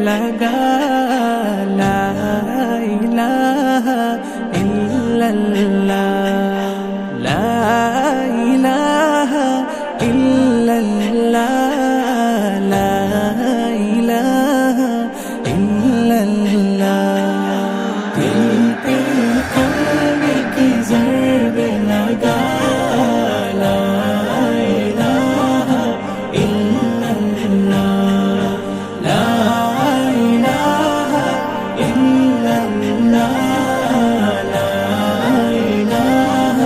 لگا لا الہ الا اللہ لا الہ الا اللہ لا الہ الا اللہ دل پہ کلمے کی ضرب لگا لا الہ الا اللہ لا الہ الا اللہ لا الہ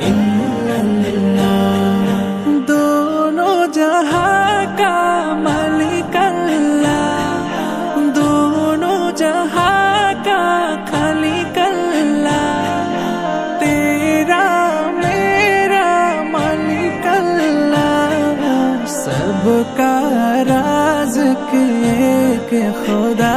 الا اللہ دونوں جہاں کا مالک اللہ دونوں جہاں کا خالق اللہ تیرا میرا مالک اللہ سب کا رازق ایک خدا